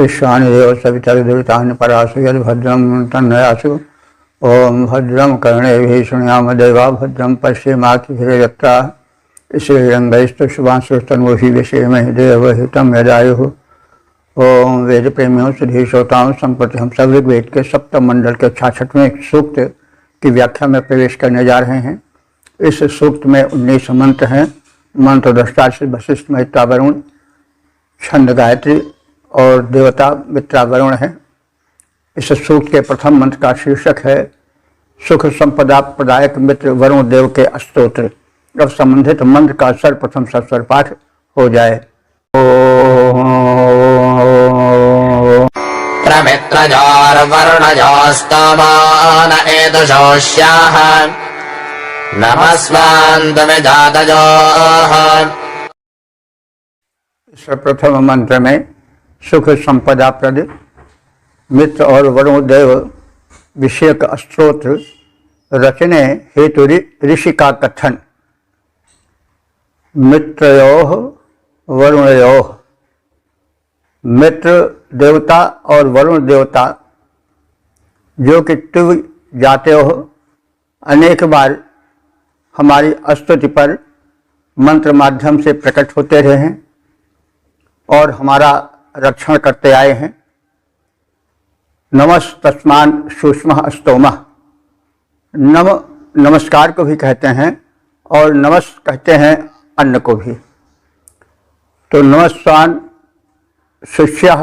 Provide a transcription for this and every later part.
विश्वानि देव सवितर्दुरितानि परासु यद्भद्रं तन्नयासु। ओम भद्रं कर्णेभिः शृणुयाम देवा भद्रं पश्येमाक्षिभिर्यत्राः श्रीरंगैस्तुष्टुवांसुस्तनूभिः विषेमहि देवहितं यदायुः। ओम वेद प्रेमियों सुधी श्रोताओं, संप्रति हम सब ऋग्वेद के सप्तम मंडल के 66वें सूक्त की व्याख्या में प्रवेश करने जा रहे हैं। इस सूक्त में 19 मंत्र हैं। मंत्र दृष्टा से वशिष्ठ मैत्रा वरुण, छंद गायत्री और देवता मित्रा वरुण है। इस सूक्त के प्रथम मंत्र का शीर्षक है सुख संपदा प्रदायक मित्र वरुण देव के स्तोत्र। अब संबंधित मंत्र का सर्वप्रथम सस्वर पाठ हो जाए। प्रमित्रजोर्वरुणजोस्तमान एतशोष्याः नमस्वान्तमिजातजोः। इस प्रथम मंत्र में सुख संपदा प्रद मित्र और वरुण देव विषयक स्तोत्र रचने हेतु ऋषि का कथन। मित्रयोः वरुणयोः, मित्र देवता और वरुण देवता जो कि तुम जाते हो, अनेक बार हमारी स्तुति पर मंत्र माध्यम से प्रकट होते रहे हैं और हमारा रक्षण करते आए हैं। नमस्तस्मान सूक्ष्म स्तोमः, नमस्कार को भी कहते हैं और नमस् कहते हैं अन्न को भी। तो नमस्वान शिष्य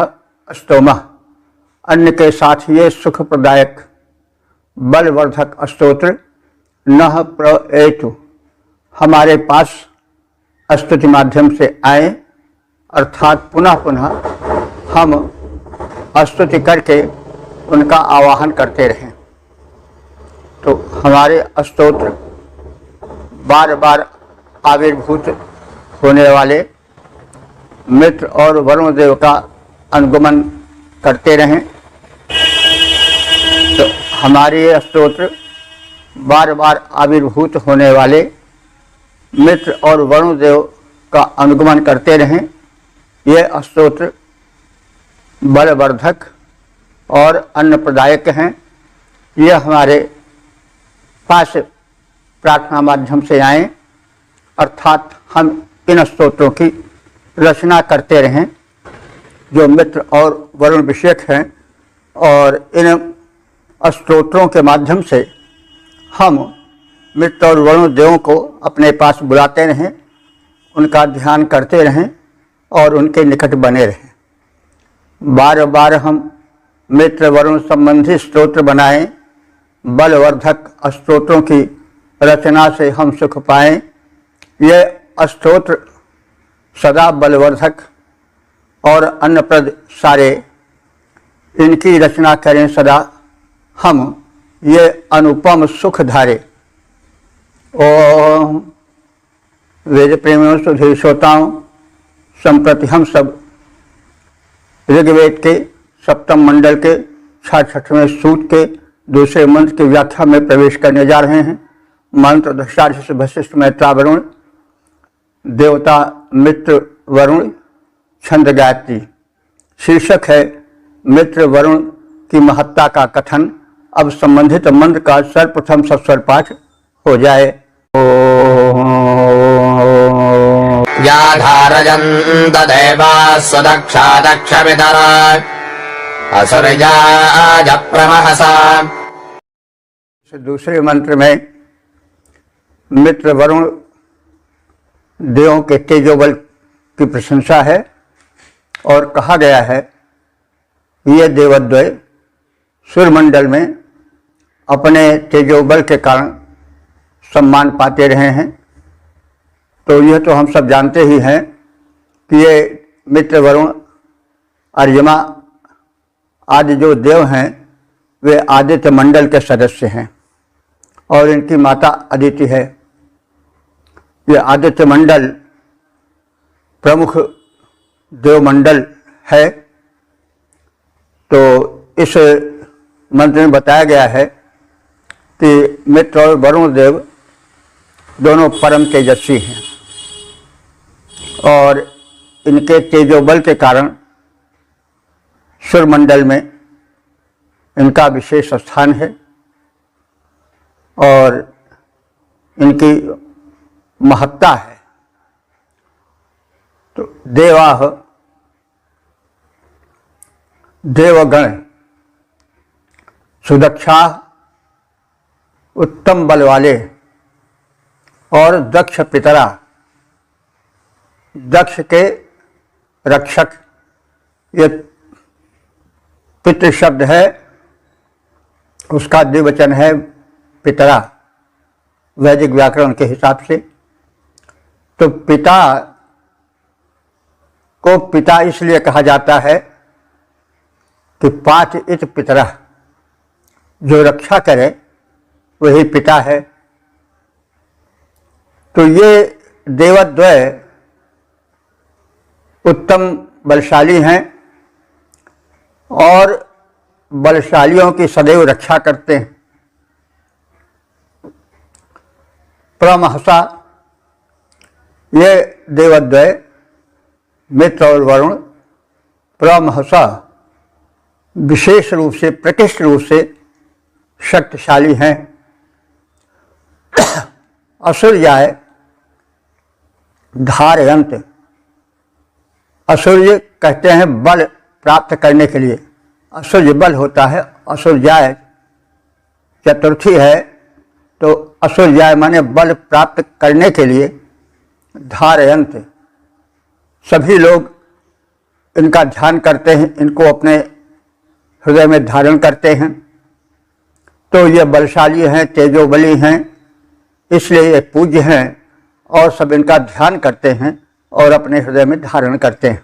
स्तोमः, अन्न के साथ ये सुख प्रदायक बलवर्धक स्तोत्र नः प्रएतु हमारे पास स्तुति माध्यम से आए, अर्थात पुनः पुनः हम स्तुति करके उनका आवाहन करते रहें। तो हमारे स्तोत्र बार बार आविर्भूत होने वाले मित्र और वरुण देव का अनुगमन करते रहें। तो हमारे ये स्तोत्र बार बार आविर्भूत होने वाले मित्र और वरुण देव का अनुगमन करते रहें। ये स्तोत्र बलवर्धक और अन्न प्रदायक हैं। ये हमारे पास प्रार्थना माध्यम से आएँ, अर्थात हम इन स्तोत्रों की रचना करते रहें जो मित्र और वरुण विषयक हैं, और इन स्तोत्रों के माध्यम से हम मित्र और वरुण देवों को अपने पास बुलाते रहें, उनका ध्यान करते रहें और उनके निकट बने रहें। बार बार हम मित्र वरुण संबंधी स्तोत्र बनाएं, बलवर्धक स्तोत्रों की रचना से हम सुख पाएं। ये स्तोत्र सदा बलवर्धक और अन्नप्रद सारे इनकी रचना करें सदा हम, ये अनुपम सुख धारे। ओम वेद प्रेमियों सुधी श्रोताओं, संप्रति हम सब ऋग्वेद के सप्तम मंडल के 66वें सूक्त के दूसरे मंत्र की व्याख्या में प्रवेश करने जा रहे हैं। मंत्र दृष्टा से वशिष्ठ मैत्रा वरुण, देवता मित्र वरुण, छंद गायत्री। शीर्षक है मित्र वरुण की महत्ता का कथन। अब संबंधित मंत्र का सर्वप्रथम सस्वर पाठ हो जाए। याधारजन्त देवाः स्वदक्षा दक्षमितरा असुरजाज प्रमहसा। दूसरे मंत्र में मित्र वरुण देवों के तेजोबल की प्रशंसा है और कहा गया है ये देवद्वय सूर्यमंडल में अपने तेजोबल के कारण सम्मान पाते रहे हैं। तो यह तो हम सब जानते ही हैं कि ये मित्र वरुण, अर्यमा आदि जो देव हैं वे आदित्य मंडल के सदस्य हैं और इनकी माता अदिति है। ये आदित्य मंडल प्रमुख देवमंडल है। तो इस मंत्र में बताया गया है कि मित्र और वरुण देव दोनों परम तेजस्वी हैं और इनके तेजोबल के कारण सूर्यमंडल में इनका विशेष स्थान है और इनकी महत्ता है। तो देवाः देवगण सुदक्षा उत्तम बल वाले और दक्ष पितरा दक्ष के रक्षक। ये पितृ शब्द है, उसका द्विवचन है पितरा वैदिक व्याकरण के हिसाब से। तो पिता को पिता इसलिए कहा जाता है कि पाठ इत पितरा, जो रक्षा करे वही पिता है। तो ये देवद्वय उत्तम बलशाली हैं और बलशालियों की सदैव रक्षा करते हैं। प्रमहसा, ये देवद्वय मित्र और वरुण प्रमहसा विशेष रूप से प्रकृष्ट रूप से शक्तिशाली हैं। असुर्याय धारयंत, असुर्य कहते हैं बल प्राप्त करने के लिए, असुर्य बल होता है। असुर्याय चतुर्थी है, तो असुर्याय माने बल प्राप्त करने के लिए। धारयंत, सभी लोग इनका ध्यान करते हैं, इनको अपने हृदय में धारण करते हैं। तो ये बलशाली हैं, तेजोबली हैं, इसलिए ये पूज्य हैं और सब इनका ध्यान करते हैं और अपने हृदय में धारण करते हैं।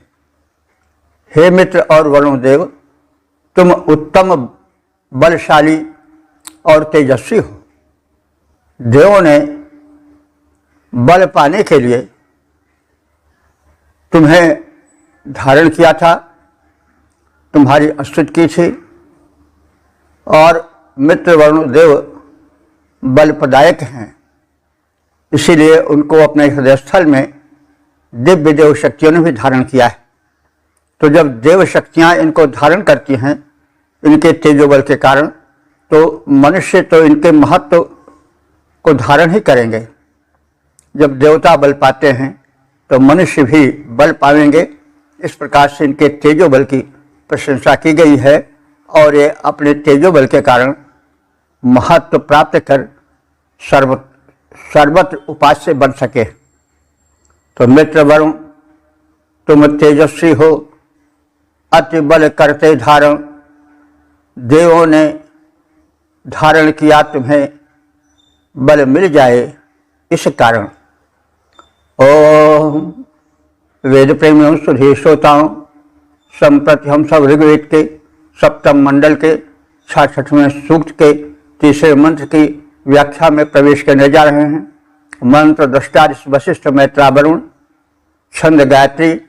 हे मित्र और वरुण देव, तुम उत्तम बलशाली और तेजस्वी हो। देवों ने बल पाने के लिए तुम्हें धारण किया था, तुम्हारी स्तुति की थी। और मित्र वरुण देव बल प्रदायक हैं, इसीलिए उनको अपने हृदय स्थल में दिव्य देव शक्तियों ने भी धारण किया है। तो जब देव शक्तियाँ इनको धारण करती हैं इनके तेजोबल के कारण, तो मनुष्य तो इनके महत्व को धारण ही करेंगे। जब देवता बल पाते हैं तो मनुष्य भी बल पाएंगे। इस प्रकार से इनके तेजोबल की प्रशंसा की गई है और ये अपने तेजोबल के कारण महत्व प्राप्त कर सर्वत्र उपास्य बन सके। तो मित्र वरुण, तुम तेजस्वी हो, अति बल करते धारण। देवों ने धारण किया, तुम्हें बल मिल जाए इस कारण। ओम वेद प्रेमियों सुधी श्रोताओं, संप्रति हम सब ऋग्वेद के सप्तम मंडल के 66वें सूक्त के तीसरे मंत्र की व्याख्या में प्रवेश करने जा रहे हैं। मंत्र दृष्टा वशिष्ठ मैत्रा वरुण, छंद गायत्री,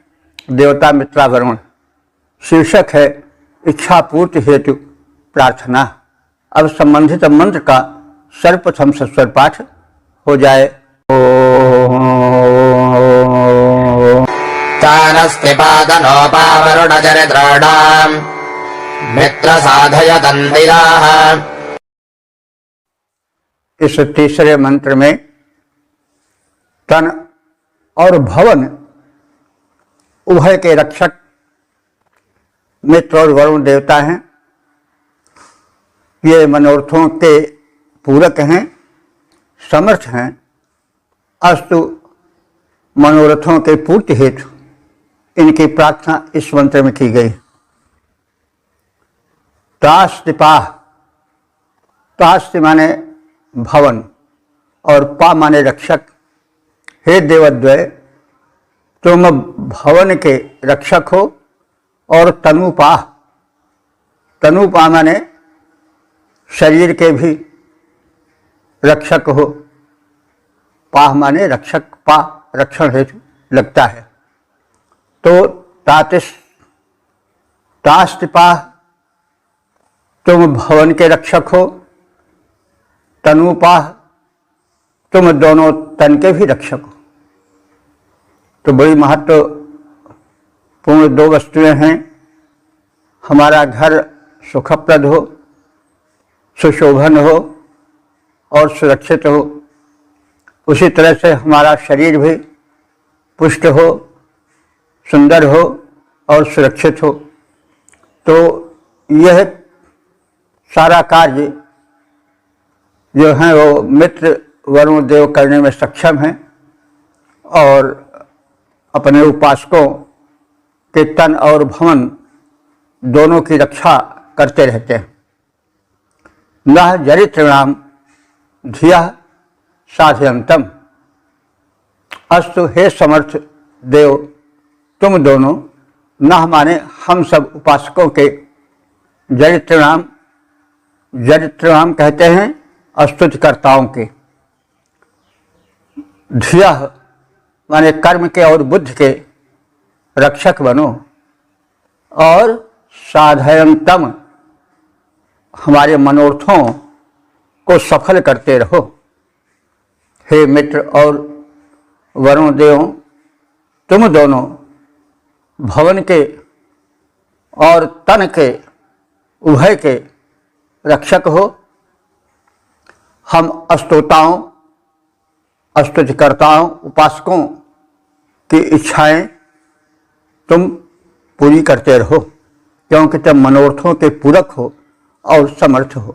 देवता मित्रा वरुण। शीर्षक है इच्छा पूर्ति हेतु प्रार्थना। अब संबंधित मंत्र का सर्वप्रथम सस्वर पाठ हो जाए। तानस्ति पादनोपावरुणजरिद्राणाम् मित्र साधय तन्दिराः। इस तीसरे मंत्र में तन और भवन उभय के रक्षक मित्र और वरुण देवता हैं। ये मनोरथों के पूरक हैं, समर्थ हैं। अस्तु मनोरथों के पूर्ति हेतु इनकी प्रार्थना इस मंत्र में की गई। तास्तिपा, तास्ति माने भवन और पा माने रक्षक। हे देवद्वय, तुम भवन के रक्षक हो और तनुपा, तनुपा माने शरीर के भी रक्षक हो। पाह माने रक्षक, पा रक्षण हेतु लगता है। तो तास्तिपा, तुम भवन के रक्षक हो। तनुपा, तुम दोनों तन के भी रक्षक हो। तो बड़ी महत्वपूर्ण दो वस्तुएं हैं। हमारा घर सुखप्रद हो, सुशोभन हो और सुरक्षित हो। उसी तरह से हमारा शरीर भी पुष्ट हो, सुंदर हो और सुरक्षित हो। तो यह सारा कार्य जो है वो मित्र वरुण देव करने में सक्षम हैं और अपने उपासकों के तन और भवन दोनों की रक्षा करते रहते हैं। न जरितृणाम धिया साधयंतम। अस्तु हे समर्थ देव, तुम दोनों, न माने हम सब उपासकों के जरितृणाम, जरितृणाम कहते हैं स्तुतिकर्ताओं के, धिया माने कर्म के और बुद्धि के रक्षक बनो, और साधयंतम हमारे मनोरथों को सफल करते रहो। हे मित्र और वरुण देव, तुम दोनों भवन के और तन के उभय के रक्षक हो। हम स्तोताओं, स्तुतिकर्ताओं, उपासकों की इच्छाएं तुम पूरी करते रहो, क्योंकि तुम मनोरथों के पूरक हो और समर्थ हो।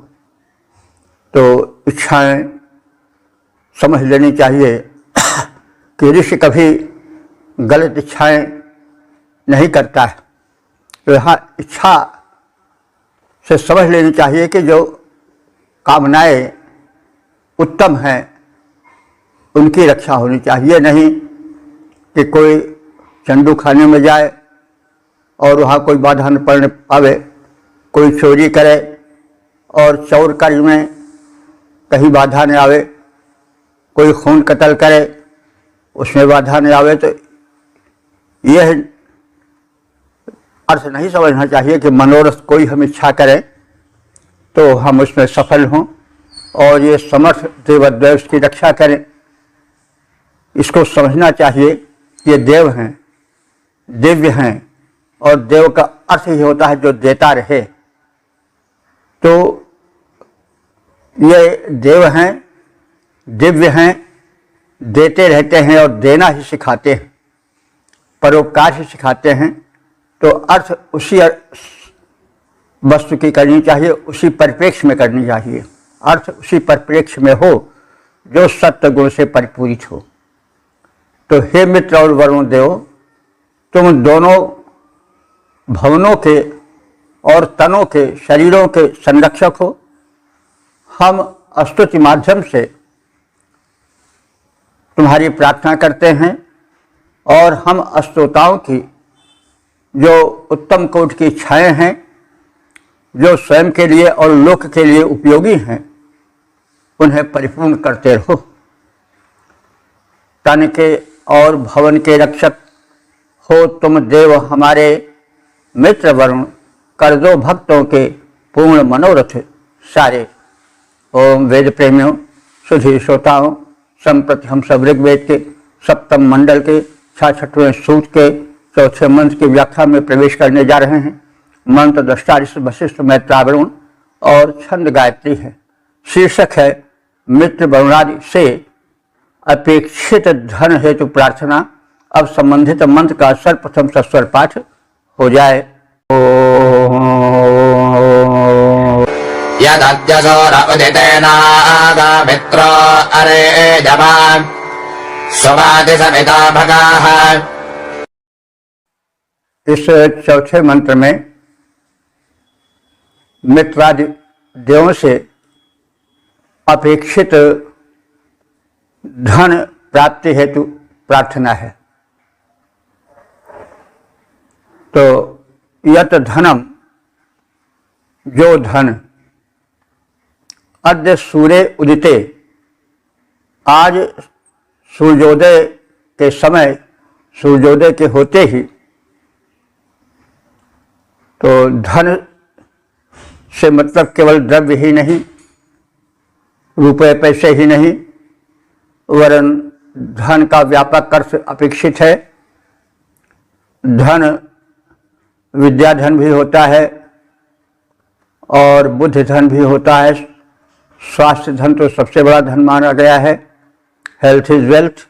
तो इच्छाएं समझ लेनी चाहिए कि ऋषि कभी गलत इच्छाएं नहीं करता है। तो यहाँ इच्छा से समझ लेनी चाहिए कि जो कामनाएं उत्तम हैं उनकी रक्षा होनी चाहिए, नहीं कि कोई चंडू खाने में जाए और वहाँ कोई बाधा न पड़ने पावे, कोई चोरी करे और चोर कार्य में कहीं बाधा न आवे, कोई खून कत्ल करे उसमें बाधा न आवे। तो यह अर्थ नहीं समझना चाहिए कि मनोरथ कोई हम इच्छा करें तो हम उसमें सफल हों और ये समर्थ देवदेव की रक्षा करें। इसको समझना चाहिए कि ये देव हैं, दिव्य हैं, और देव का अर्थ ही होता है जो देता रहे। तो ये देव हैं, दिव्य हैं, देते रहते हैं और देना ही सिखाते हैं, परोपकार ही सिखाते हैं। तो अर्थ उसी वस्तु की करनी चाहिए, उसी परिप्रेक्ष्य में करनी चाहिए। अर्थ उसी परिप्रेक्ष्य में हो जो सत्य गुण से परिपूरित हो। तो हे मित्र और वरुण देव, तुम दोनों भवनों के और तनों के, शरीरों के संरक्षक हो। हम स्तुति माध्यम से तुम्हारी प्रार्थना करते हैं और हम स्तोताओं की जो उत्तम कोटि की इच्छाएं हैं, जो स्वयं के लिए और लोक के लिए उपयोगी हैं, उन्हें परिपूर्ण करते रहो। तन के और भवन के रक्षक हो तुम देव हमारे मित्र वरुण, कर दो भक्तों के पूर्ण मनोरथ सारे। ओम वेद प्रेमियों, सुधी श्रोताओं, संप्रति हम सब ऋग्वेद के सप्तम मंडल के 66वें सूक्त के चौथे मंत्र की व्याख्या में प्रवेश करने जा रहे हैं। मंत्र दृष्टा ऋषि वशिष्ठ मैत्रावरुण और छंद गायत्री है। शीर्षक है मित्र वरुणादि से अपेक्षित धन हेतु प्रार्थना। अब संबंधित मंत्र का सर्वप्रथम सस्वर पाठ हो जाए। यदद्यसोरउदितेनागामित्रो अरे जवान् स्ववाति समिता भगाः। इस चौथे मंत्र में मित्रादि देवों से अपेक्षित धन प्राप्ति हेतु प्रार्थना है। तो यत धनम, जो धन, अद्य सूर्य उदिते, आज सूर्योदय के समय, सूर्योदय के होते ही, तो धन से मतलब केवल द्रव्य ही नहीं, रुपए पैसे ही नहीं, वरन धन का व्यापक अर्थ अपेक्षित है। धन विद्याधन भी होता है, और बुद्धि धन भी होता है। स्वास्थ्य धन तो सबसे बड़ा धन माना गया है, हेल्थ इज वेल्थ।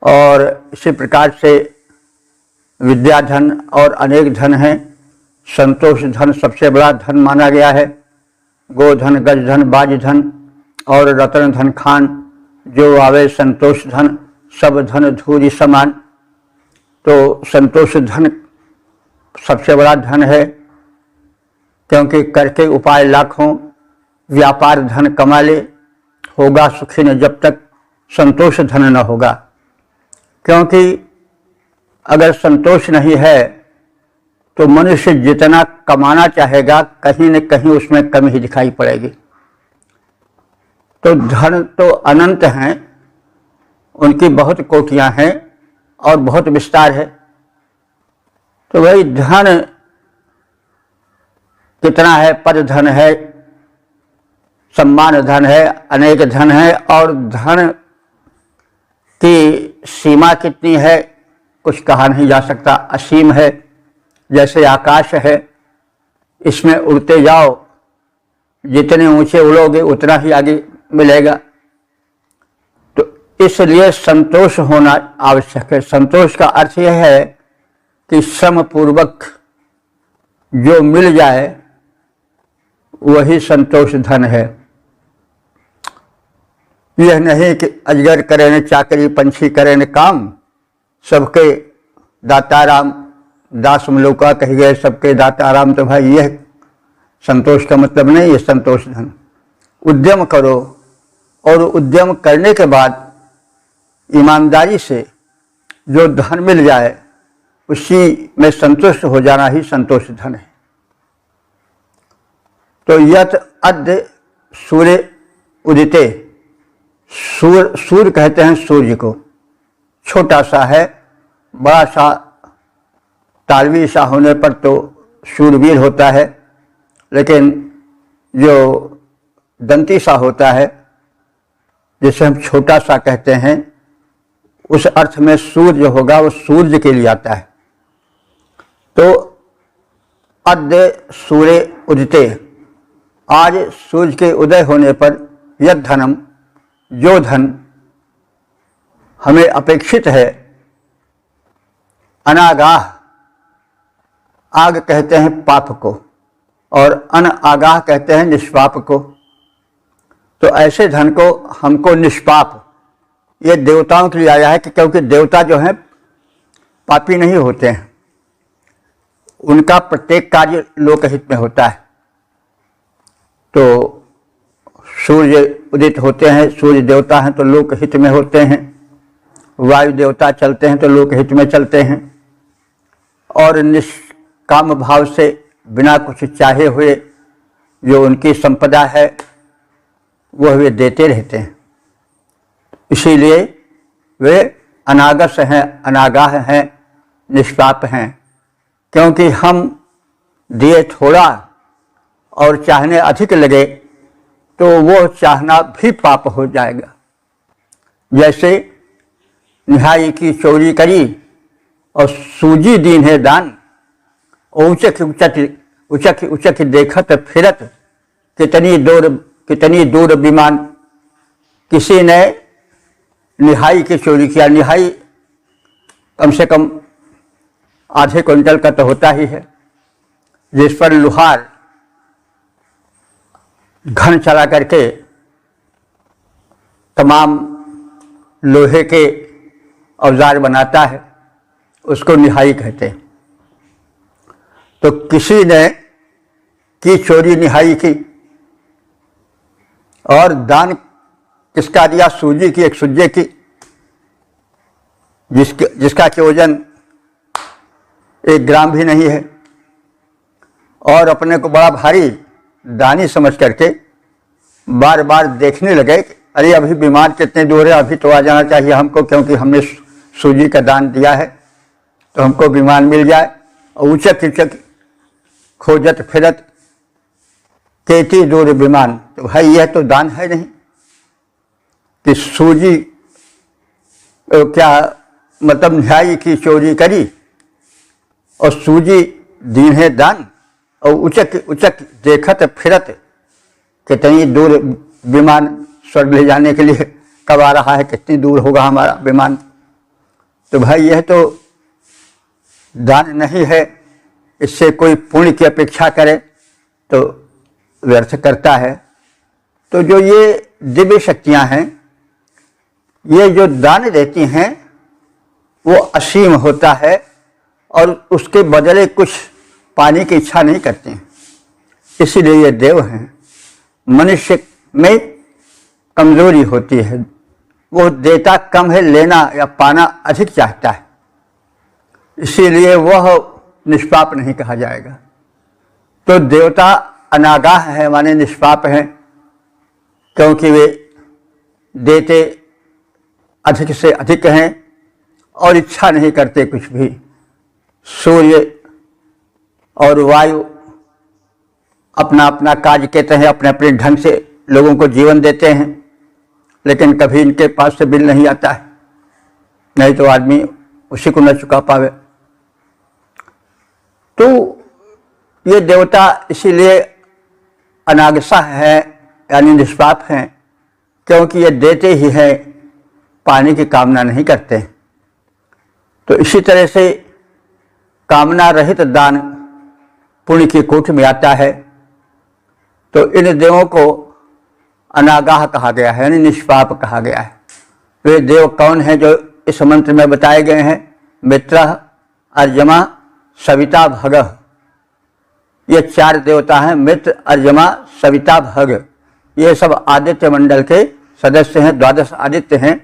और इसी प्रकार से विद्या धन और अनेक धन हैं। संतोष धन सबसे बड़ा धन माना गया है। गोधन, गज धन, बाज धन और रतन धन खान जो आवे संतोष धन, सब धन धूरी समान। तो संतोष धन सबसे बड़ा धन है, क्योंकि करके उपाय लाखों, व्यापार धन कमा ले, होगा सुखी न जब तक संतोष धन न होगा। क्योंकि अगर संतोष नहीं है तो मनुष्य जितना कमाना चाहेगा कहीं न कहीं उसमें कमी ही दिखाई पड़ेगी। तो धन तो अनंत हैं, उनकी बहुत कोटियां हैं और बहुत विस्तार है। तो वही धन कितना है? पद धन है, सम्मान धन है, अनेक धन है। और धन की सीमा कितनी है कुछ कहा नहीं जा सकता, असीम है। जैसे आकाश है, इसमें उड़ते जाओ, जितने ऊंचे उड़ोगे उतना ही आगे मिलेगा। तो इसलिए संतोष होना आवश्यक है। संतोष का अर्थ यह है कि श्रम पूर्वक जो मिल जाए वही संतोष धन है। यह नहीं कि अजगर करे न चाकरी, पंछी करे न काम, सबके दाता राम, दास मलौका कही गए सबके दाता राम। तो भाई यह संतोष का मतलब नहीं, ये संतोष धन। उद्यम करो और उद्यम करने के बाद ईमानदारी से जो धन मिल जाए उसी में संतुष्ट हो जाना ही संतोष धन है। तो यत अद्य सूर्य उदिते, सूर्य कहते हैं सूर्य को। छोटा सा है, बड़ा सा तालवी सा होने पर तो शूरवीर होता है, लेकिन जो दंती सा होता है जिसे हम छोटा सा कहते हैं, उस अर्थ में सूर्य होगा, वो सूर्य के लिए आता है। तो अद्य सूर्य उदिते, आज सूर्य के उदय होने पर यद धनम, जो धन हमें अपेक्षित है, अनागाह, आग कहते हैं पाप को और अनआगाह कहते हैं निष्पाप को। तो ऐसे धन को हमको निष्पाप, ये देवताओं के लिए आया है कि क्योंकि देवता जो हैं पापी नहीं होते हैं, उनका प्रत्येक कार्य लोकहित में होता है। तो सूर्य उदित होते हैं, सूर्य देवता हैं तो लोकहित में होते हैं। वायु देवता चलते हैं तो लोकहित में चलते हैं। और निष्काम भाव से बिना कुछ चाहे हुए जो उनकी संपदा है वह वे देते रहते हैं। इसीलिए वे अनागस हैं, अनागाह हैं, निष्पाप हैं। क्योंकि हम दिए थोड़ा और चाहने अधिक लगे तो वो चाहना भी पाप हो जाएगा। जैसे निहाई की चोरी करी और सूजी दीन है दान, उचक उचक उचक देखत फिरत, कितनी दूर विमान। किसी ने निहाई की चोरी किया, निहाई कम से कम आधे क्विंटल का तो होता ही है, जिस पर लुहार घन चला करके तमाम लोहे के औजार बनाता है, उसको निहाई कहते हैं। तो किसी ने की चोरी निहाई की और दान किसका दिया? सूजी की, एक सुज्जे की, जिसका कि वजन 1 ग्राम भी नहीं है। और अपने को बड़ा भारी दानी समझ करके बार बार देखने लगे, अरे अभी बीमार कितने दूर है, अभी तो आ जाना चाहिए हमको, क्योंकि हमने सूजी का दान दिया है तो हमको विमान मिल जाए। और उचक उचक खोजत फिरत केती दूर विमान। तो भाई यह तो दान है नहीं कि सूजी क्या मतलब न्याय की चोरी करी और सूजी दीन है दान। और उचक उचक देखत फिरत, कितनी दूर विमान स्वर्ग ले जाने के लिए कब आ रहा है, कितनी दूर होगा हमारा विमान। तो भाई यह तो दान नहीं है, इससे कोई पुण्य की अपेक्षा करे तो व्यर्थ करता है। तो जो ये दिव्य शक्तियां हैं, ये जो दान देती हैं वो असीम होता है और उसके बदले कुछ पाने की इच्छा नहीं करते हैं, इसीलिए ये देव हैं। मनुष्य में कमजोरी होती है, वो देता कम है, लेना या पाना अधिक चाहता है, इसीलिए वह निष्पाप नहीं कहा जाएगा। तो देवता अनागाह है माने निष्पाप हैं, क्योंकि वे देते अधिक से अधिक हैं और इच्छा नहीं करते कुछ भी। सूर्य और वायु अपना अपना कार्य कहते हैं, अपने अपने ढंग से लोगों को जीवन देते हैं, लेकिन कभी इनके पास से बिल नहीं आता है, नहीं तो आदमी उसी को न चुका पावे। तो ये देवता इसीलिए अनागसा है यानी निष्पाप हैं, क्योंकि ये देते ही हैं, पाने की कामना नहीं करते। तो इसी तरह से कामना रहित दान पुण्य की कोटि में आता है। तो इन देवों को अनागाह कहा गया है यानी निष्पाप कहा गया है। वे देव कौन हैं जो इस मंत्र में बताए गए हैं? मित्र, अर्यमा, सविता, भगः। ये चार देवता हैं, मित्र, अर्यमा, सविता, भग। ये सब आदित्य मंडल के सदस्य हैं, 12 आदित्य हैं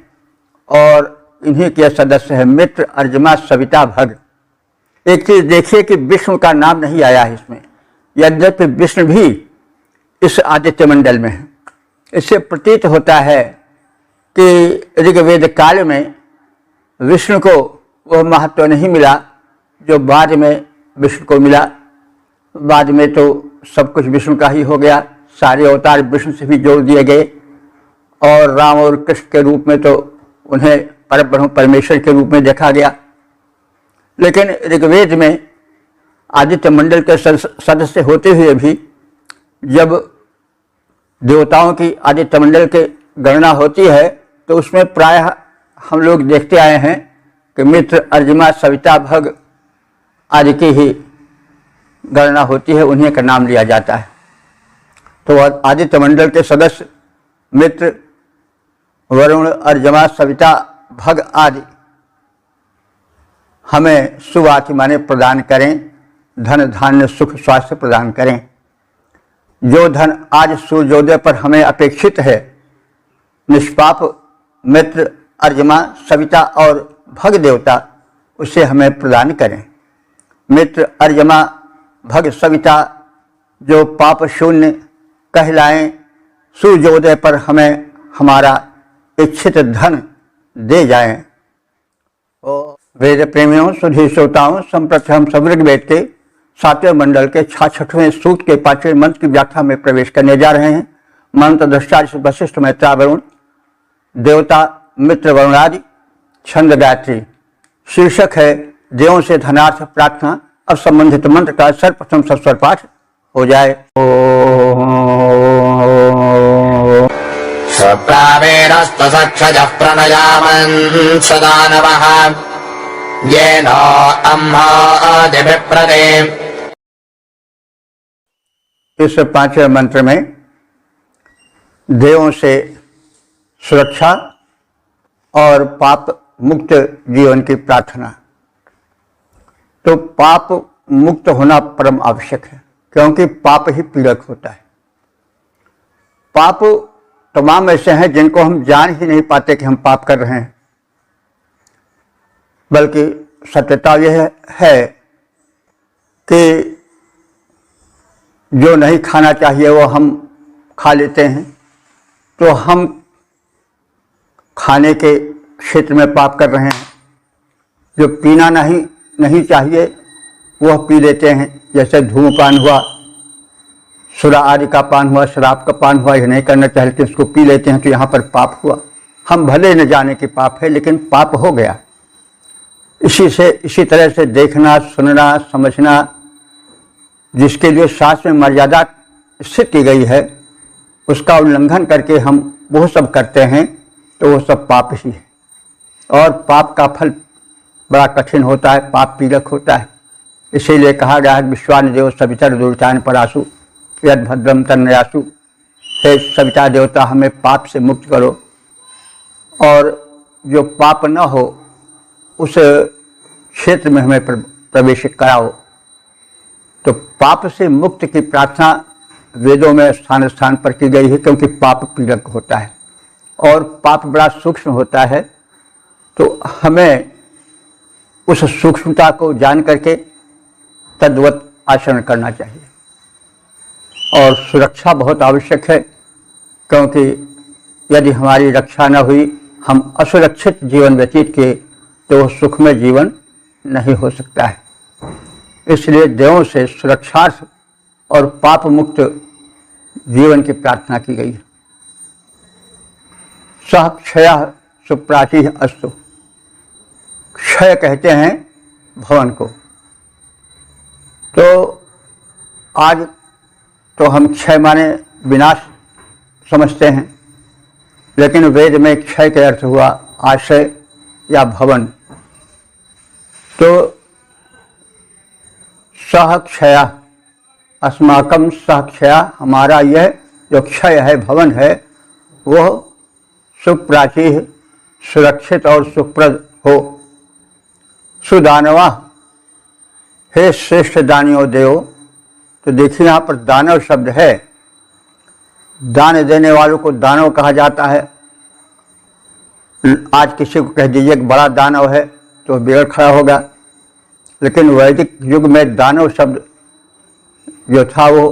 और इन्हीं के सदस्य हैं मित्र, अर्यमा, सविता, भग। एक चीज देखिए कि विष्णु का नाम नहीं आया है इसमें, यद्यपि विष्णु भी इस आदित्य मंडल में है। इससे प्रतीत होता है कि ऋग्वेद काल में विष्णु को वह महत्व नहीं मिला जो बाद में विष्णु को मिला। बाद में तो सब कुछ विष्णु का ही हो गया, सारे अवतार विष्णु से भी जोड़ दिए गए और राम और कृष्ण के रूप में तो उन्हें परब्रह्म परमेश्वर के रूप में देखा गया। लेकिन ऋग्वेद में आदित्य मंडल के सदस्य होते हुए भी जब देवताओं की आदित्य मंडल के गणना होती है तो उसमें प्रायः हम लोग देखते आए हैं कि मित्र, अर्यमा, सविता, भग आदि की ही गणना होती है, उन्हीं का नाम लिया जाता है। तो आदित्य मंडल के सदस्य मित्र, वरुण, अर्यमा, सविता, भग आदि हमें सुवातिमाने प्रदान करें, धन धान्य सुख स्वास्थ्य प्रदान करें। जो धन आज सूर्योदय पर हमें अपेक्षित है, निष्पाप मित्र, अर्यमा, सविता और भग देवता उसे हमें प्रदान करें। मित्र, अर्यमा, भग, सविता जो पाप शून्य कहलाएं, सूर्योदय पर हमें हमारा इच्छित धन दे जाएं। वेद प्रेमियों, सुधी श्रोताओं, संप्रति हम सब ऋग्वेद के 7वें मंडल के 66वें सूक्त के 5वें मंत्र की व्याख्या में प्रवेश करने जा रहे हैं। मंत्र दृष्टाचार्य वशिष्ठ मैत्रा वरुण, देवता मित्र वरुणादि, छंद गायत्री। शीर्षक है देवों से धनार्थ प्रार्थना। अब संबंधित मंत्र का सर्वप्रथम सस्वर पाठ हो जाए। स्वप्रावेरस्तु सक्षजः प्रणयामन् सदा नमः येनो अम्हादिभिप्रदे। इस 5वें मंत्र में देवों से सुरक्षा और पाप मुक्त जीवन की प्रार्थना। तो पाप मुक्त होना परम आवश्यक है, क्योंकि पाप ही पीड़क होता है। पाप तमाम ऐसे हैं जिनको हम जान ही नहीं पाते कि हम पाप कर रहे हैं, बल्कि सत्यता यह है कि जो नहीं खाना चाहिए वो हम खा लेते हैं, तो हम खाने के क्षेत्र में पाप कर रहे हैं। जो पीना नहीं चाहिए वह पी लेते हैं, जैसे धूमपान हुआ, सुरा आदि का पान हुआ, शराब का पान हुआ, यह नहीं करना चाहिए लेकिन उसको पी लेते हैं, तो यहाँ पर पाप हुआ। हम भले न जाने कि पाप है, लेकिन पाप हो गया। इसी तरह से देखना, सुनना, समझना, जिसके लिए शास्त्र में मर्यादा स्थित की गई है, उसका उल्लंघन करके हम वो सब करते हैं तो वो सब पाप ही है। और पाप का फल बड़ा कठिन होता है, पाप पीड़क होता है। इसीलिए कहा गया है विश्वान देव सवितर दुर्चान परासु यद भद्रम तन्नयासु, हे सविता देवता हमें पाप से मुक्त करो और जो पाप न हो उस क्षेत्र में हमें प्रवेश कराओ। तो पाप से मुक्त की प्रार्थना वेदों में स्थान स्थान पर की गई है, क्योंकि पाप पीड़क होता है और पाप बड़ा सूक्ष्म होता है। तो हमें उस सूक्ष्मता को जान करके तद्वत आचरण करना चाहिए। और सुरक्षा बहुत आवश्यक है, क्योंकि यदि हमारी रक्षा न हुई, हम असुरक्षित जीवन व्यतीत किए तो वो सुखमय जीवन नहीं हो सकता है। इसलिए देवों से सुरक्षार्थ और पाप मुक्त जीवन की प्रार्थना की गई है। सह क्षय सुप्राची अस्तु, क्षय कहते हैं भवन को। तो आज तो हम क्षय माने विनाश समझते हैं, लेकिन वेद में क्षय के अर्थ हुआ आश्रय या भवन। तो सह क्षय अस्माकम सह क्षय, हमारा यह जो क्षय है, भवन है, वह सुप्राची सुरक्षित और सुप्रद हो। सुदानवा, हे श्रेष्ठ दानियों देव। तो देखिए यहाँ पर दानव शब्द है, दान देने वालों को दानव कहा जाता है। आज किसी को कह दीजिए कि बड़ा दानव है तो बिगड़ खड़ा होगा, लेकिन वैदिक युग में दानव शब्द जो था वो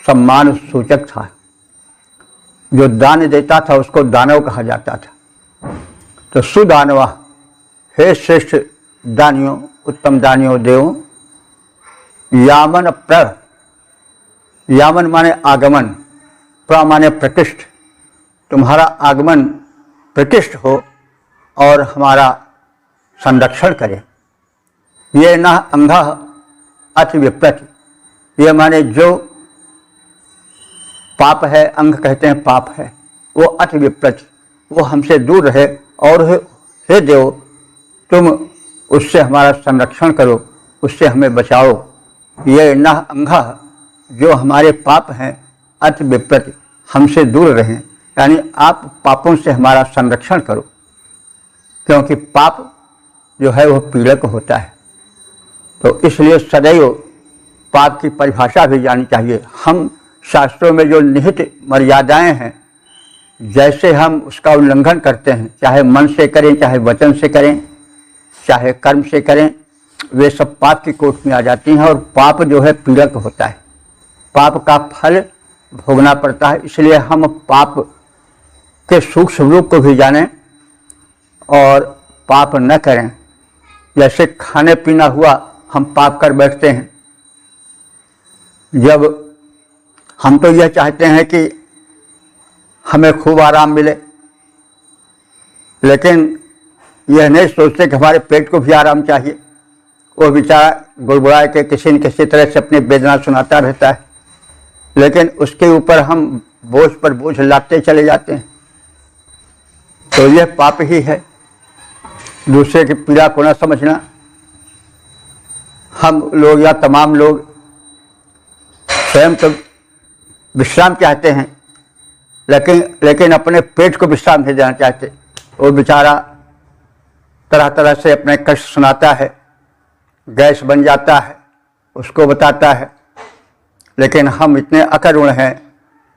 सम्मान सूचक था। जो दान देता था उसको दानव कहा जाता था। तो सुदानवा, हे श्रेष्ठ दानियों, उत्तम दानियों देवों। यामन प्र, यामन माने आगमन, प्र माने प्रकृष्ट। तुम्हारा आगमन प्रकृष्ट हो और हमारा संरक्षण करे। ये न अंग अति विप्रत, ये माने जो पाप है, अंग कहते हैं पाप है, वो अति विप्रत, वो हमसे दूर रहे। और हे देव, तुम उससे हमारा संरक्षण करो, उससे हमें बचाओ। ये न अंग, जो हमारे पाप हैं, अति विप्रत, हमसे दूर रहें, यानी आप पापों से हमारा संरक्षण करो, क्योंकि पाप जो है वह पीड़क होता है। तो इसलिए सदैव पाप की परिभाषा भी जाननी चाहिए। हम शास्त्रों में जो निहित मर्यादाएं हैं, जैसे हम उसका उल्लंघन करते हैं, चाहे मन से करें, चाहे वचन से करें, चाहे कर्म से करें, वे सब पाप की कोट में आ जाती हैं। और पाप जो है पीड़क होता है, पाप का फल भोगना पड़ता है। इसलिए हम पाप के सूक्ष्म रूप को भी जानें और पाप न करें। जैसे खाने पीना हुआ, हम पाप कर बैठते हैं। जब हम तो यह चाहते हैं कि हमें खूब आराम मिले, लेकिन यह नहीं सोचते कि हमारे पेट को भी आराम चाहिए। वो बेचारा गुड़गुड़ा के किसी न किसी तरह से अपनी वेदना सुनाता रहता है, लेकिन उसके ऊपर हम बोझ पर बोझ लादते चले जाते हैं। तो यह पाप ही है, दूसरे की पीड़ा को न समझना। हम लोग या तमाम लोग स्वयं तो विश्राम चाहते हैं, लेकिन अपने पेट को विश्राम नहीं देना चाहते। वो बेचारा तरह तरह से अपने कष्ट सुनाता है, गैस बन जाता है, उसको बताता है। लेकिन हम इतने अकरुण हैं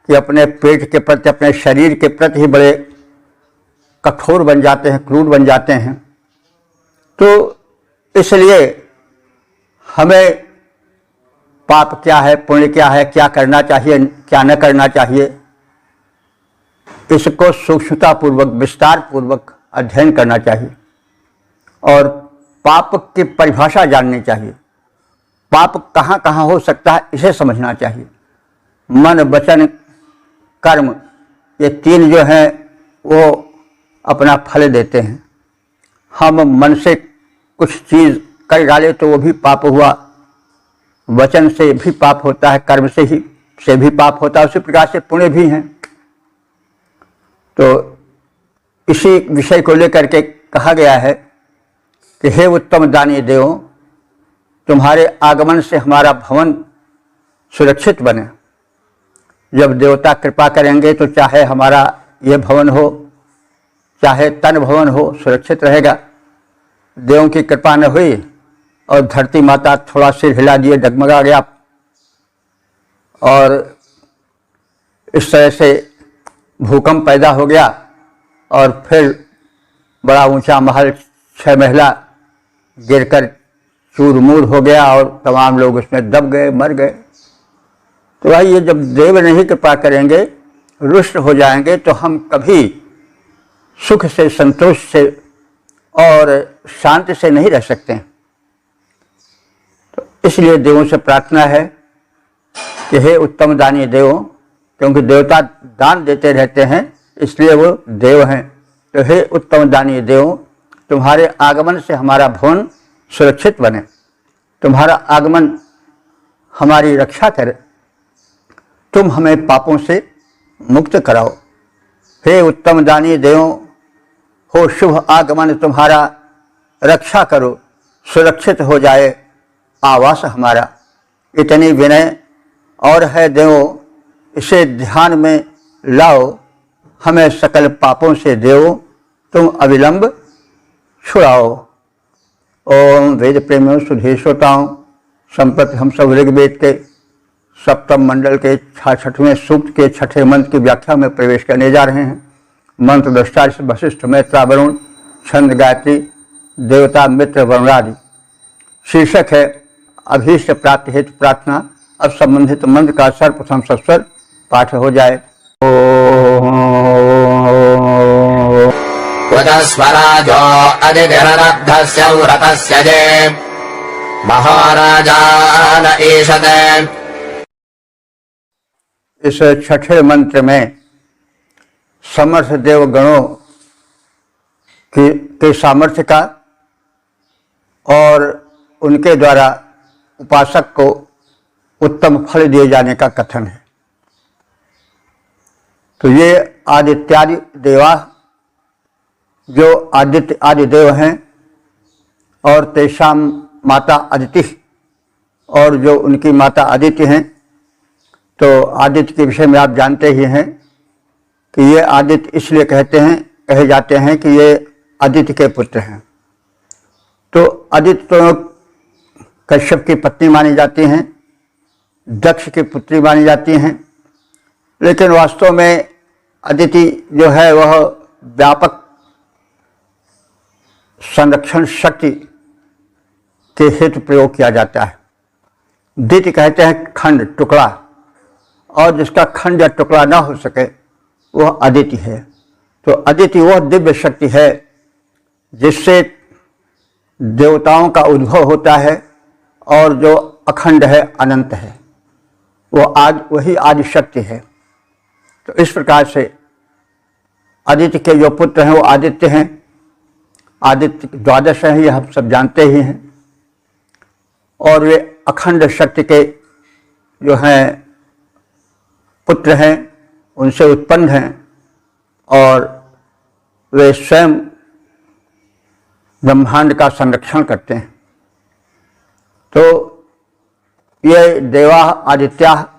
कि अपने पेट के प्रति, अपने शरीर के प्रति ही बड़े कठोर बन जाते हैं, क्रूर बन जाते हैं। तो इसलिए हमें पाप क्या है, पुण्य क्या है, क्या करना चाहिए, क्या न करना चाहिए, इसको सूक्ष्मतापूर्वक, विस्तार पूर्वक अध्ययन करना चाहिए और पाप की परिभाषा जाननी चाहिए। पाप कहाँ कहाँ हो सकता है, इसे समझना चाहिए। मन, वचन, कर्म, ये तीन जो हैं वो अपना फल देते हैं। हम मन से कुछ चीज़ कर डाले तो वो भी पाप हुआ, वचन से भी पाप होता है, कर्म से भी पाप होता है, उसी प्रकार से पुण्य भी हैं। तो इसी विषय को लेकर के कहा गया है कि हे उत्तम दानी देवों, तुम्हारे आगमन से हमारा भवन सुरक्षित बने। जब देवता कृपा करेंगे तो चाहे हमारा ये भवन हो, चाहे तन भवन हो, सुरक्षित रहेगा। देवों की कृपा न हुई और धरती माता थोड़ा सिर हिला दिए, डगमगा गया और इस तरह से भूकंप पैदा हो गया और फिर बड़ा ऊंचा महल 6 महला गिरकर चूर-मूर हो गया और तमाम लोग उसमें दब गए, मर गए। तो भाई ये जब देव नहीं कृपा करेंगे, रुष्ट हो जाएंगे, तो हम कभी सुख से, संतोष से और शांति से नहीं रह सकते। तो इसलिए देवों से प्रार्थना है कि हे उत्तम दानी देवों, क्योंकि देवता दान देते रहते हैं इसलिए वो देव हैं। तो हे उत्तम दानी देवों, तुम्हारे आगमन से हमारा भवन सुरक्षित बने, तुम्हारा आगमन हमारी रक्षा करे, तुम हमें पापों से मुक्त कराओ। हे उत्तम दानी देवों, हो शुभ आगमन तुम्हारा, रक्षा करो, सुरक्षित हो जाए आवास हमारा। इतनी विनय और है देवों, इसे ध्यान में लाओ, हमें सकल पापों से देवो तुम अविलंब छुड़ाओ। ओम वेद प्रेमियों, सुधीर श्रोताओं, संप्रति हम सब ऋग्वेद के सप्तम मंडल के 66वें सूक्त के 6ठे मंत्र की व्याख्या में प्रवेश करने जा रहे हैं। मंत्र दृष्टा वशिष्ठ, मैत्रा, वरुण, छंद, गायत्री, देवता, मित्र, वरुणादि। शीर्षक है अभीष्ट प्राप्ति हेतु प्रार्थना। अब संबंधित मंत्र का सर्वप्रथम सस्वर पाठ हो जाए। स्वराजो अधिरब्धस्य व्रतस्य जे महाराजान ईशते। इस 6ठे मंत्र में समर्थ देव गणों के सामर्थ्य का और उनके द्वारा उपासक को उत्तम फल दिए जाने का कथन है। तो ये आदित्यादि देवा, जो आदित्य आदि देव हैं, और तेषाम माता अदिति, और जो उनकी माता आदित्य हैं। तो आदित्य के विषय में आप जानते ही हैं कि ये आदित्य इसलिए कहे जाते हैं कि ये आदित्य के पुत्र हैं। तो आदित्य तो कश्यप की पत्नी मानी जाती हैं, दक्ष की पुत्री मानी जाती हैं, लेकिन वास्तव में अदिति जो है वह व्यापक संरक्षण शक्ति के हेतु प्रयोग किया जाता है। दिति कहते हैं खंड, टुकड़ा, और जिसका खंड या टुकड़ा ना हो सके वह अदिति है। तो अदिति वह दिव्य शक्ति है जिससे देवताओं का उद्भव होता है और जो अखंड है, अनंत है, वही आदि शक्ति है। तो इस प्रकार से आदित्य के जो पुत्र हैं वो आदित्य हैं। आदित्य 12 हैं, ये हम सब जानते ही हैं। और वे अखंड शक्ति के जो हैं पुत्र हैं, उनसे उत्पन्न हैं, और वे स्वयं ब्रह्मांड का संरक्षण करते हैं। तो ये देवा आदित्या,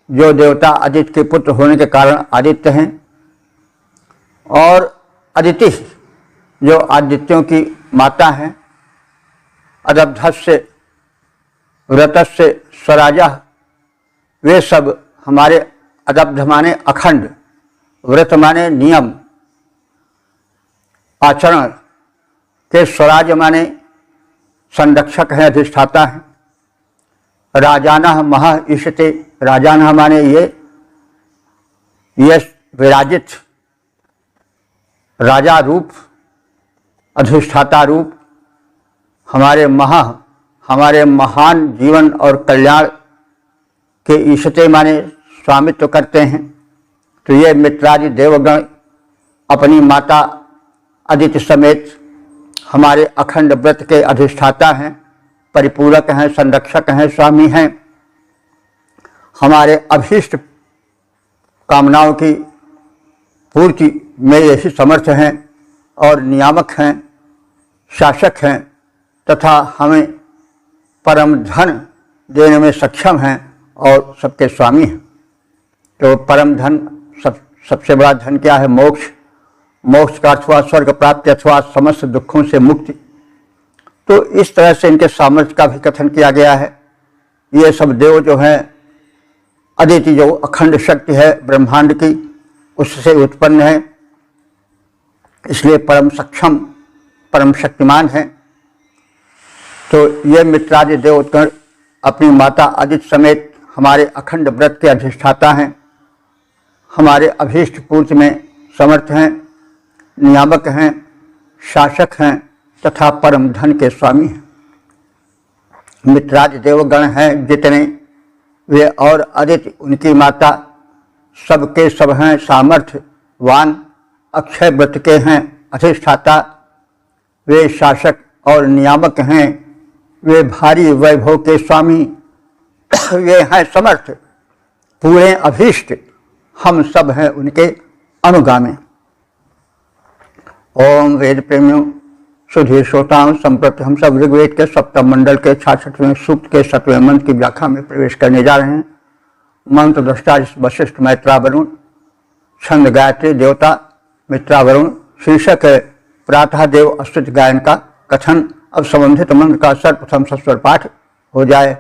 जो देवता आदित्य के पुत्र होने के कारण आदित्य हैं, और अदिति जो आदित्यों की माता हैं, अदब्धस्य, व्रतस्य, स्वराजा, वे सब हमारे अदब्ध माने अखंड, व्रत माने नियम आचरण के, स्वराज माने संरक्षक हैं, अधिष्ठाता हैं। राजाना महा ईशते, राजाना माने ये विराजित राजा रूप, अधिष्ठाता रूप, हमारे महान जीवन और कल्याण के ईशते माने स्वामित्व करते हैं। तो ये मित्रादि देवगण अपनी माता अदिति समेत हमारे अखंड व्रत के अधिष्ठाता हैं परिपूरक हैं, संरक्षक हैं, स्वामी हैं। हमारे अभीष्ट कामनाओं की पूर्ति में यही समर्थ हैं और नियामक हैं, शासक हैं तथा हमें परम धन देने में सक्षम हैं और सबके स्वामी हैं। तो परम धन सबसे बड़ा धन क्या है? मोक्ष। मोक्ष का अथवा स्वर्ग प्राप्ति अथवा समस्त दुखों से मुक्ति। तो इस तरह से इनके सामर्थ्य का भी कथन किया गया है। ये सब देव जो हैं, अदिति जो अखंड शक्ति है ब्रह्मांड की, उससे उत्पन्न है, इसलिए परम सक्षम परम शक्तिमान हैं। तो ये मित्रादि देवगण अपनी माता अदिति समेत हमारे अखंड व्रत के अधिष्ठाता हैं, हमारे अभीष्ट पूर्ति में समर्थ हैं, नियामक हैं, शासक हैं तथा परम धन के स्वामी हैं। मित्रादि देवगण हैं जितने वे और अदिति उनकी माता सबके सब हैं सामर्थ्यवान, अक्षय व्रत के हैं अधिष्ठाता, वे शासक और नियामक हैं, वे भारी वैभव के स्वामी, वे हैं समर्थ, पूरे अभीष्ट, हम सब हैं उनके अनुगामी। ओम वेद प्रेमियों, सुधीर श्रोताओं, संप्रति हम सब ऋग्वेद के सप्तम मंडल के 66वें सूक्त के 7वें मंत्र की व्याख्या में प्रवेश करने जा रहे हैं। मंत्र दृष्टा वशिष्ठ मैत्रा वरुण, छंद गायत्री देवता मित्रा वरुण, शीर्षक है प्रातः देव अस्तुति गायन का कथन। अब संबंधित मंत्र का सर्वप्रथम सस्वर पाठ हो जाए।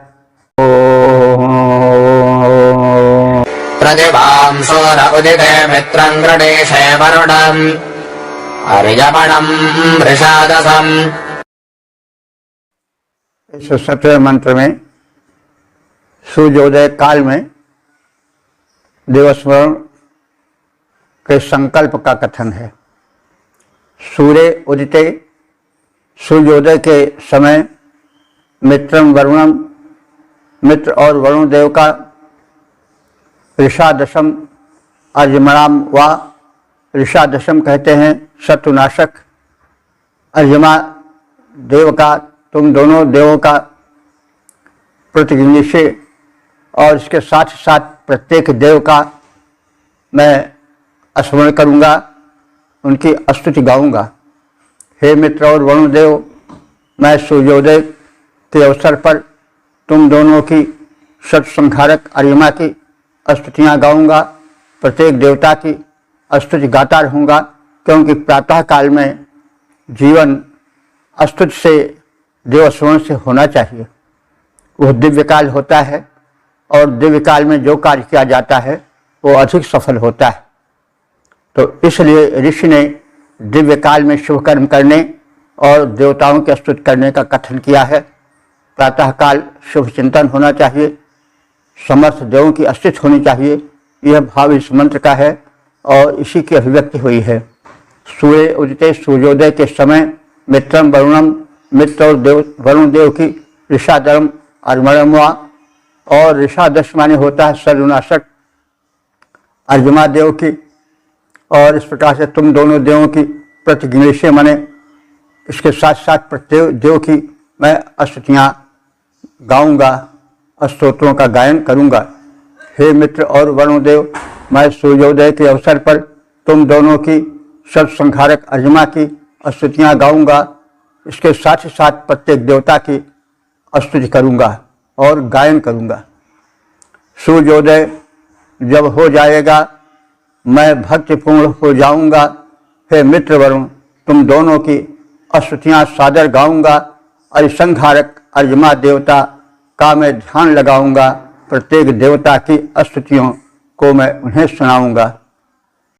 प्रतिभां सूर उदिते मित्रं गणेशे वरुणम् अर्यमणं वृषादसम्। इस 7वें मंत्र में सूर्योदय काल में देवस्मरण के संकल्प का कथन है। सूर्य उदिते, सूर्योदय के समय मित्रम वरुणम, मित्र और वरुण देव का, ऋषादशम अर्यमणाम व ऋषादशम कहते हैं शत्रुनाशक, अर्यमा देव का, तुम दोनों देवों का प्रतिनिधि और इसके साथ साथ प्रत्येक देव का मैं स्मरण करूँगा, उनकी स्तुति गाऊंगा। हे मित्र और वरुण देव, मैं सूर्योदय के अवसर पर तुम दोनों की शत्रुसंहारक अर्यमा की स्तुतियाँ गाऊंगा, प्रत्येक देवता की स्तुति गाता रहूँगा, क्योंकि प्रातः काल में जीवन स्तुति से देवस्मरण से होना चाहिए। वह दिव्य काल होता है और दिव्य काल में जो कार्य किया जाता है वो अधिक सफल होता है। तो इसलिए ऋषि ने दिव्य काल में शुभ कर्म करने और देवताओं की स्तुति करने का कथन किया है। प्रातः काल शुभ चिंतन होना चाहिए, समर्थ देवों की स्तुति होनी चाहिए, यह भाव इस मंत्र का है और इसी की अभिव्यक्ति हुई है। सूर्य उदिते, सूर्योदय के समय मित्रम वरुणम, मित्र और देव वरुण देव की, ऋषादरम अर्यमणम और ऋषादश माने होता है सर्वनाशक, अर्यमा देव की, और इस प्रकार से तुम दोनों देवों की प्रतिनिधि माने इसके साथ साथ प्रत्येक देव की मैं स्तुतियाँ गाऊंगा, स्तोत्रों का गायन करूंगा। हे मित्र और वरुण देव, मैं सूर्योदय के अवसर पर तुम दोनों की सर्वसंहारक अर्यमा की स्तुतियाँ गाऊंगा, इसके साथ ही साथ प्रत्येक देवता की स्तुति करूंगा और गायन करूंगा। सूर्योदय जब हो जाएगा मैं भक्तिपूर्ण हो जाऊंगा। हे मित्र वरुण, तुम दोनों की स्तुतियाँ सादर गाऊंगा और संहारक अर्यमा देवता का मैं ध्यान लगाऊंगा, प्रत्येक देवता की स्तुतियों को मैं उन्हें सुनाऊंगा।